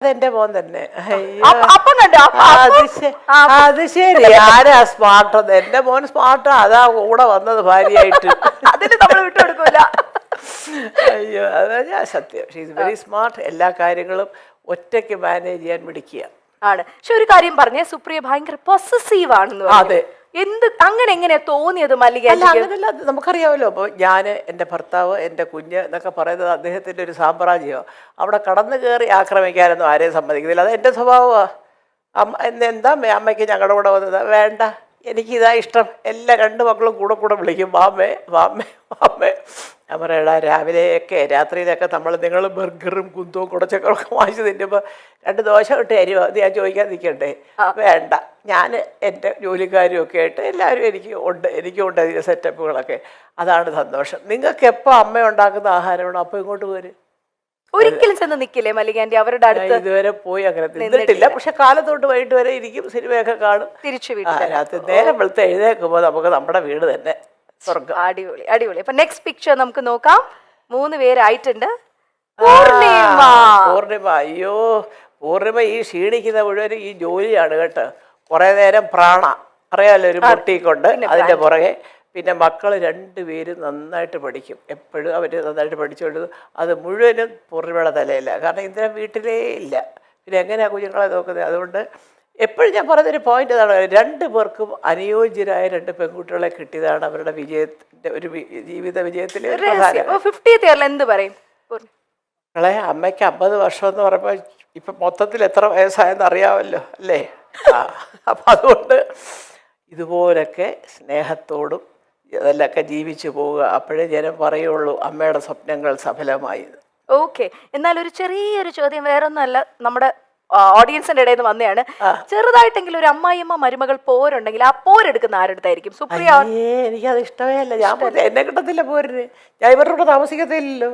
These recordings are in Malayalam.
അതെന്റെ മോൻ തന്നെ. അപ്പം കണ്ടോ അത് ശരി, ആരാ സ്മാർട്ട്? എന്റെ മോൻ സ്മാർട്ടാ, അതാ കൂടെ വന്നത് ഭാര്യയായിട്ട്. അതിന് നമ്മൾ വിട്ടുകൊടുക്കൂല. അയ്യോ, അതാ ഞാൻ സത്യം. She's very smart. എല്ലാ കാര്യങ്ങളും ഒറ്റയ്ക്ക് മാനേജ് ചെയ്യാൻ മിടിക്കുക ആണ്. പക്ഷെ ഒരു കാര്യം പറഞ്ഞേ, സുപ്രിയ ഭയങ്കര പൊസസീവ് ആണെന്ന്. അതെ. അങ്ങനെ എങ്ങനെയാ തോന്നിയത് മല്ലിക? അങ്ങനെയല്ല, നമുക്കറിയാമല്ലോ. അപ്പോൾ ഞാൻ, എൻ്റെ ഭർത്താവ്, എൻ്റെ കുഞ്ഞ് എന്നൊക്കെ പറയുന്നത് അദ്ദേഹത്തിൻ്റെ ഒരു സാമ്രാജ്യമോ. അവിടെ കടന്നു കയറി ആക്രമിക്കാനൊന്നും ആരെയും സമ്മതിക്കുന്നില്ല. അത് എൻ്റെ സ്വഭാവമാണ്. എന്താ അമ്മയ്ക്ക് ഞങ്ങളുടെ കൂടെ വന്നത്? വേണ്ട, എനിക്കിതാ ഇഷ്ടം. എല്ലാ രണ്ട് മക്കളും കൂടെ വിളിക്കും, വാമ്മേ വാമ്മേ വാമ്മേ. ഞാൻ പറയടാ, രാവിലെയൊക്കെ രാത്രിയിലൊക്കെ നിങ്ങൾ ബർഗറും കുന്തവും കുടച്ചക്കറൊക്കെ വാങ്ങിച്ച് തിന്നുമ്പോൾ 2 ദോശ ഇട്ട് തരുമോ? അത് ഞാൻ ചോദിക്കാൻ നിൽക്കണ്ടേ? വേണ്ട, ഞാൻ എൻ്റെ ജോലിക്കാരും ഒക്കെ ആയിട്ട് എല്ലാവരും എനിക്കും ഉണ്ട് അതിൻ്റെ സെറ്റപ്പുകളൊക്കെ. അതാണ് സന്തോഷം. നിങ്ങൾക്ക് എപ്പോൾ അമ്മ ഉണ്ടാക്കുന്ന ആഹാരമാണോ അപ്പോൾ ഇങ്ങോട്ട് പോര്. ഒരിക്കലും ചെന്ന് നിൽക്കില്ലേ മല്ലികാന്റി അവരുടെ അടുത്ത്? ഇതുവരെ പോയി അങ്ങനെ നിന്നിട്ടില്ല. പക്ഷെ കാലത്തോട്ട് വൈകിട്ട് വരെ ഇരിക്കും, സിനിമയൊക്കെ കാണും. തിരിച്ചു രാത്രി നേരം വെളുത്ത് എഴുന്നേൽക്കുമ്പോൾ നമുക്ക് നമ്മുടെ വീട് തന്നെ സ്വർഗം. അടിപൊളി അടിപൊളി. അപ്പൊ നെക്സ്റ്റ് പിക്ചർ നമുക്ക് നോക്കാം. 3 പേരായിട്ടുണ്ട്. പൂർണിമ. അയ്യോ, പൂർണിമ ഈ ക്ഷീണിക്കുന്ന മുഴുവനും ഈ ജോലിയാണ് കേട്ടോ. കുറെ നേരം അറിയാമല്ലോ, ഒരു മുട്ടിക്കൊണ്ട് അതിന്റെ പുറകെ. പിന്നെ മക്കൾ 2 പേരും നന്നായിട്ട് പഠിക്കും. എപ്പോഴും അവർ നന്നായിട്ട് പഠിച്ചുകൊണ്ട് അത് മുഴുവനും പൂർണിമയുടെ തലയില്ല. കാരണം ഇന്ദ്രൻ വീട്ടിലേ ഇല്ല. പിന്നെ എങ്ങനെയാണ് കുഞ്ഞുങ്ങളെ നോക്കുന്നത്? അതുകൊണ്ട് എപ്പോഴും ഞാൻ പറഞ്ഞൊരു പോയിന്റ് അതാണ്, 2 പേർക്കും അനുയോജ്യരായ 2 പെൺകുട്ടികളെ കിട്ടിയതാണ് അവരുടെ വിജയത്തിന്റെ ഒരു ജീവിത വിജയത്തിലെ എന്ത് പറയും? അമ്മയ്ക്ക് 50 വർഷം എന്ന് പറയുമ്പോൾ ഇപ്പം മൊത്തത്തിൽ എത്ര വയസ്സായെന്ന് അറിയാമല്ലോ അല്ലേ? അപ്പം അതുകൊണ്ട് ഇതുപോലൊക്കെ സ്നേഹത്തോടും അതിലൊക്കെ ജീവിച്ചു പോവുക. അപ്പോഴേ ജനം പറയുള്ളൂ അമ്മയുടെ സ്വപ്നങ്ങൾ സഫലമായി. ഓക്കെ, എന്നാൽ ഒരു ചെറിയൊരു ചോദ്യം, വേറൊന്നല്ല, നമ്മുടെ ഓഡിയൻസിന്റെ ഇടയിൽ നിന്ന് വന്നതാണ്. ചെറുതായിട്ടെങ്കിലും ഒരു അമ്മായിയമ്മ മരുമകൾ പോരുണ്ടെങ്കിൽ ആ പോരെടുക്കുന്ന ആരുടെതായിരിക്കും? സുപ്രിയ. എനിക്കത് ഇഷ്ടമേ അല്ല. എന്നെ കിട്ടത്തില്ല പോരിന്. ഞാൻ ഇവരുടെ കൂടെ താമസിക്കത്തില്ലല്ലോ.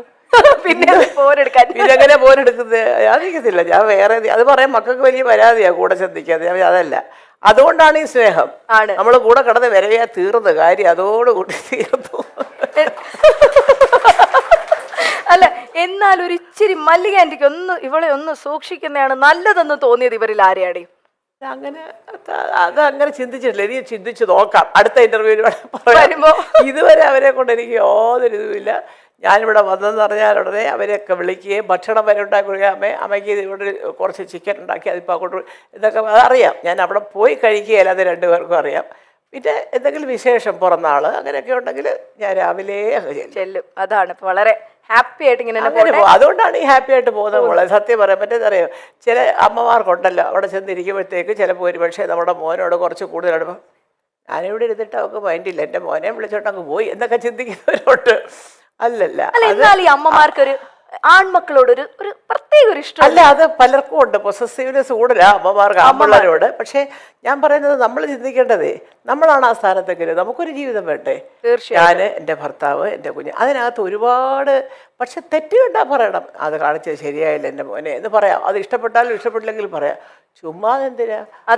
പിന്നെ പോരെടുക്കാൻ ഇതെങ്ങനെ പോരെടുക്കുന്നത്? ഞാൻ നിൽക്കത്തില്ല. ഞാൻ വേറെ അത് പറയാൻ മക്കൾക്ക് വലിയ പരാതിയാ കൂടെ ചിന്തിക്കാതെ. അതല്ല, അതുകൊണ്ടാണ് ഈ സ്നേഹം. നമ്മൾ കൂടെ കിടന്ന് വരവയാ തീർന്ന കാര്യം അതോടുകൂടി തീർന്നു. അല്ല, എന്നാൽ ഒരു ഇച്ചിരി മല്ലികാന്റിക്ക് ഇവളെ ഒന്ന് സൂക്ഷിക്കുന്നതാണ് നല്ലതെന്ന് തോന്നിയത് ഇവരിൽ ആരെയാണ്? അങ്ങനെ അതങ്ങനെ ചിന്തിച്ചിട്ടില്ല. ഇനി ചിന്തിച്ച് നോക്കാം അടുത്ത ഇന്റർവ്യൂവിൽ വരുമ്പോ. ഇതുവരെ അവരെ കൊണ്ട് എനിക്ക് യാതൊരു ഇതുമില്ല. ഞാനിവിടെ വന്നതെന്ന് പറഞ്ഞാൽ ഉടനെ അവരെയൊക്കെ വിളിക്കുകയും ഭക്ഷണം വരെ ഉണ്ടാക്കി കൊടുക്കുക. അമ്മയ്ക്ക് ഇവിടെ കുറച്ച് ചിക്കൻ ഉണ്ടാക്കി അതിപ്പോൾ അങ്ങോട്ട് ഇതൊക്കെ അതറിയാം. ഞാൻ അവിടെ പോയി കഴിക്കുകയില്ല, അത് 2 പേർക്കും അറിയാം. പിന്നെ എന്തെങ്കിലും വിശേഷം പിറന്നാൾ അങ്ങനെയൊക്കെ ഉണ്ടെങ്കിൽ ഞാൻ രാവിലെ ചെല്ലും. അതാണ് വളരെ ഹാപ്പി ആയിട്ട് ഇങ്ങനെ പോകും. അതുകൊണ്ടാണ് ഈ ഹാപ്പി ആയിട്ട് പോകുന്നത്. മോളെ സത്യം പറയാൻ പറ്റുന്നറിയോ, ചില അമ്മമാർക്കുണ്ടല്ലോ അവിടെ ചെന്നിരിക്കുമ്പോഴത്തേക്ക് ചിലപ്പോൾ ഒരു പക്ഷേ നമ്മുടെ മോനോട് കുറച്ച് കൂടുതലാണ്. ഞാനിവിടെ ഇരുന്നിട്ട് അവൾക്ക് മൈൻഡില്ല, എൻ്റെ മോനെ വിളിച്ചോട്ട് അങ്ങ് പോയി എന്നൊക്കെ ചിന്തിക്കുന്നവരോട്ട്. അല്ലല്ല, എന്നാൽ ഈ അമ്മമാർക്കൊരു ആൺമക്കളോട് ഒരു പ്രത്യേക ഒരു ഇഷ്ടം അല്ല. അത് പലർക്കും ഉണ്ട്, പൊസസീവ്നെസ് കൂടുതലാ അമ്മമാർക്ക് ആൺപിള്ളേരോട്. പക്ഷെ ഞാൻ പറയുന്നത് നമ്മൾ ചിന്തിക്കേണ്ടതേ, നമ്മളാണ് ആ സ്ഥാനത്തെങ്കിലും നമുക്കൊരു ജീവിതം വേണ്ടേ? ഞാൻ, എൻ്റെ ഭർത്താവ്, എൻ്റെ കുഞ്ഞ്, അതിനകത്ത് ഒരുപാട്. പക്ഷെ തെറ്റ് കണ്ടാൽ പറയണം, അത് കാണിച്ചത് ശരിയായില്ല എൻ്റെ മോനെ എന്ന് പറയാം. അത് ഇഷ്ടപ്പെട്ടാലും ഇഷ്ടപ്പെട്ടില്ലെങ്കിലും പറയാം. ചുമ്മാ എന്തിനാ?